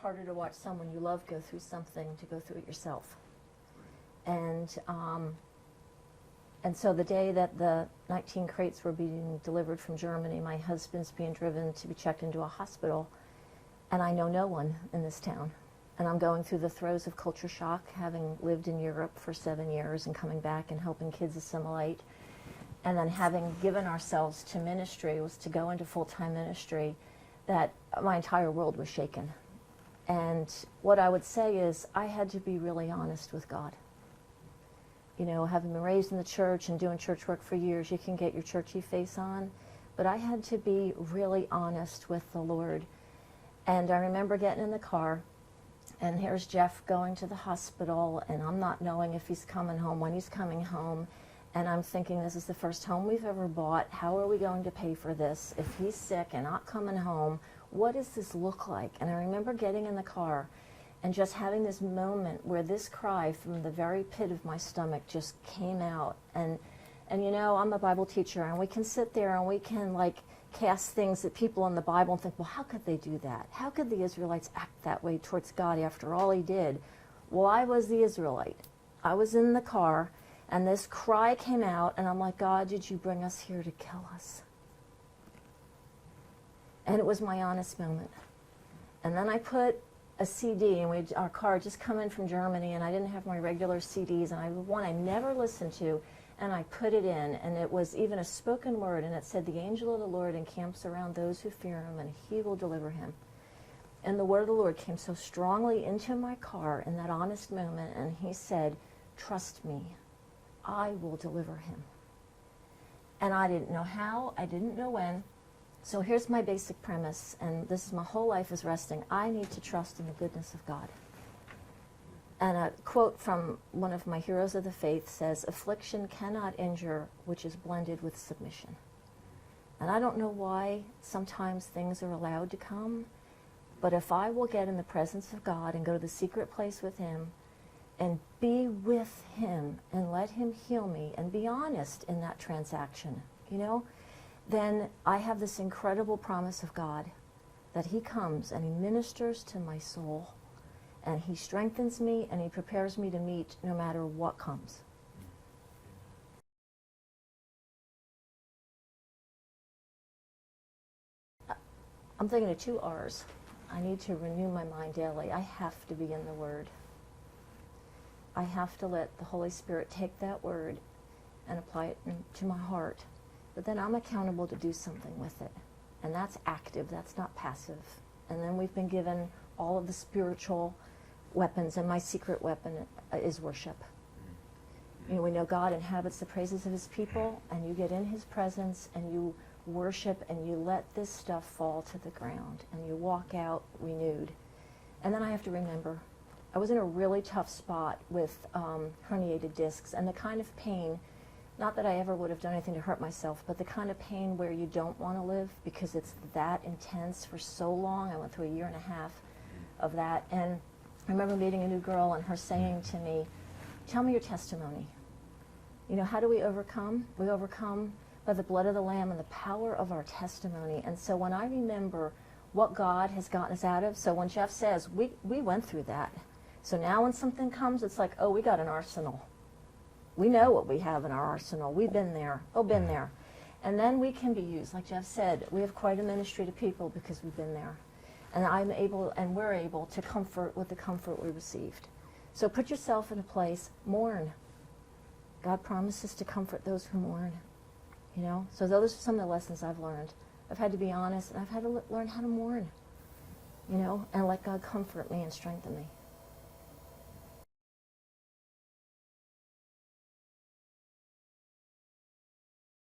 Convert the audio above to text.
harder to watch someone you love go through something to go through it yourself. And so the day that the 19 crates were being delivered from Germany, my husband's being driven to be checked into a hospital, and I know no one in this town. And I'm going through the throes of culture shock, having lived in Europe for 7 years and coming back and helping kids assimilate. And then having given ourselves to ministry, was to go into full-time ministry, that my entire world was shaken. And what I would say is I had to be really honest with God. You know, having been raised in the church and doing church work for years, you can get your churchy face on. But I had to be really honest with the Lord. And I remember getting in the car, and here's Jeff going to the hospital, and I'm not knowing if he's coming home, when he's coming home. And I'm thinking, this is the first home we've ever bought. How are we going to pay for this? If he's sick and not coming home, what does this look like? And I remember getting in the car and just having this moment where this cry from the very pit of my stomach just came out. And you know, I'm a Bible teacher, and we can sit there and we can like cast things at people in the Bible and think, well, how could they do that? How could the Israelites act that way towards God after all he did? Well, I was the Israelite. I was in the car, and this cry came out, and I'm like, God, did you bring us here to kill us? And it was my honest moment. And then I put a CD, and our car had just come in from Germany, and I didn't have my regular CDs, and one I never listened to, and I put it in, and it was even a spoken word, and it said, the angel of the Lord encamps around those who fear him, and he will deliver him. And the word of the Lord came so strongly into my car in that honest moment, and he said, trust me, I will deliver him. And I didn't know how, I didn't know when. So here's my basic premise, and this is my whole life is resting. I need to trust in the goodness of God. And a quote from one of my heroes of the faith says, affliction cannot injure which is blended with submission. And I don't know why sometimes things are allowed to come, but if I will get in the presence of God and go to the secret place with him and be with him and let him heal me and be honest in that transaction, you know, then I have this incredible promise of God that he comes and he ministers to my soul, and he strengthens me, and he prepares me to meet no matter what comes. I'm thinking of 2 R's. I need to renew my mind daily. I have to be in the Word. I have to let the Holy Spirit take that Word and apply it to my heart. But then I'm accountable to do something with it. And that's active, that's not passive. And then we've been given all of the spiritual weapons, and my secret weapon is worship. You know, we know God inhabits the praises of his people, and you get in his presence and you worship and you let this stuff fall to the ground and you walk out renewed. And then I have to remember, I was in a really tough spot with herniated discs, and the kind of pain, not that I ever would have done anything to hurt myself, but the kind of pain where you don't want to live because it's that intense for so long. I went through 1.5 years of that. And I remember meeting a new girl and her saying to me, tell me your testimony. You know, how do we overcome? We overcome by the blood of the Lamb and the power of our testimony. And so when I remember what God has gotten us out of, so when Jeff says, we went through that. So now when something comes, it's like, oh, we got an arsenal. We know what we have in our arsenal. We've been there. Oh, been there. And then we can be used. Like Jeff said, we have quite a ministry to people because we've been there. And I'm able, and we're able to comfort with the comfort we received. So put yourself in a place, mourn. God promises to comfort those who mourn. You know? So those are some of the lessons I've learned. I've had to be honest, and I've had to learn how to mourn. You know? And let God comfort me and strengthen me.